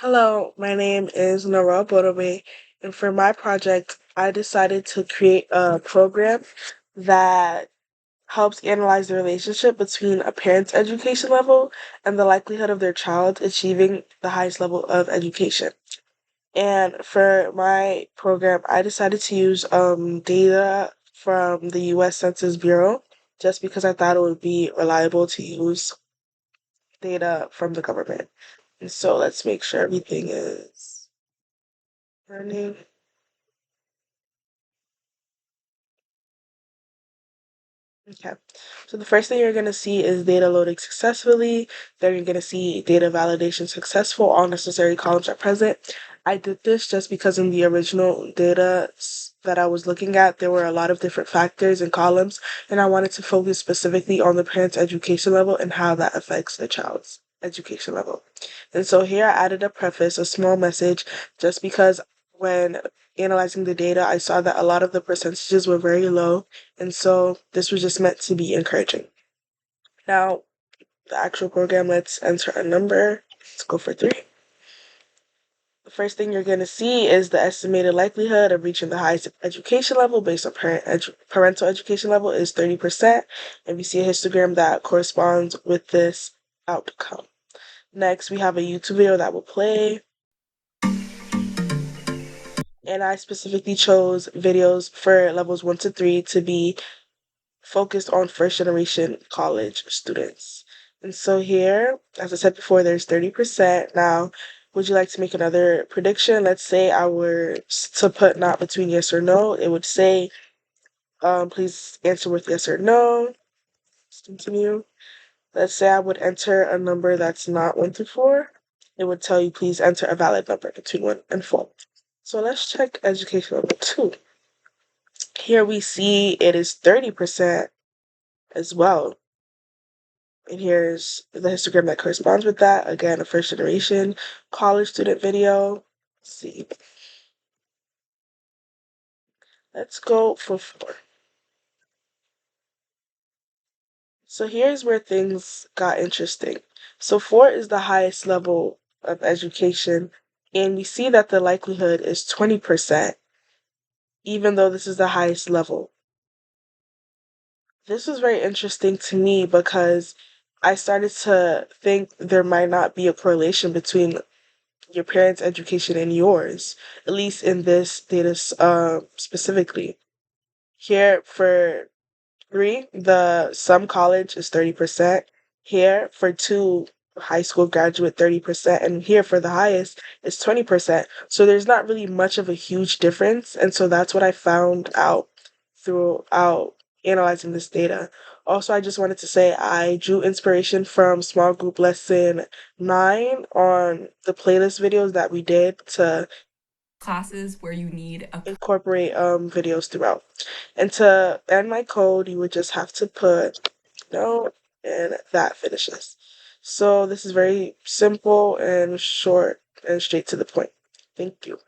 Hello, my name is Nora Bodobe, and for my project, I decided to create a program that helps analyze the relationship between a parent's education level and the likelihood of their child achieving the highest level of education. And for my program, I decided to use data from the US Census Bureau just because I thought it would be reliable to use data from the government. And so let's make sure everything is running. Okay. So the first thing you're going to see is data loading successfully. Then you're going to see data validation successful. All necessary columns are present. I did this just because in the original data that I was looking at, there were a lot of different factors and columns, and I wanted to focus specifically on the parent's education level and how that affects the child's education level. And so here I added a preface, a small message, just because when analyzing the data, I saw that a lot of the percentages were very low, and so this was just meant to be encouraging. Now, the actual program, let's enter a number. Let's go for 3. The first thing you're going to see is the estimated likelihood of reaching the highest education level based on parental education level is 30%, and we see a histogram that corresponds with this outcome. Next, we have a YouTube video that will play, and I specifically chose videos for levels 1 to 3 to be focused on first generation college students. And so here, as I said before, there's 30%. Now, would you like to make another prediction? Let's say I were to put not between yes or no. It would say, please answer with yes or no. Let's continue. Let's say I would enter a number that's not 1 through 4. It would tell you, please enter a valid number between 1 and 4. So let's check education level 2. Here we see it is 30% as well. And here's the histogram that corresponds with that. Again, a first generation college student video. Let's see. Let's go for 4. So here's where things got interesting. So 4 is the highest level of education, and we see that the likelihood is 20%, even though this is the highest level. This was very interesting to me because I started to think there might not be a correlation between your parents' education and yours, at least in this data specifically. Here for 3, the some college is 30%. Here for 2, high school graduate 30%, and here for the highest is 20%. So there's not really much of a huge difference, and so that's what I found out throughout analyzing this data. Also, I just wanted to say I drew inspiration from small group lesson 9 on the playlist videos that we did to classes where you need a incorporate videos throughout. And to end my code, you would just have to put no, and that finishes. So this is very simple and short and straight to the point. Thank you.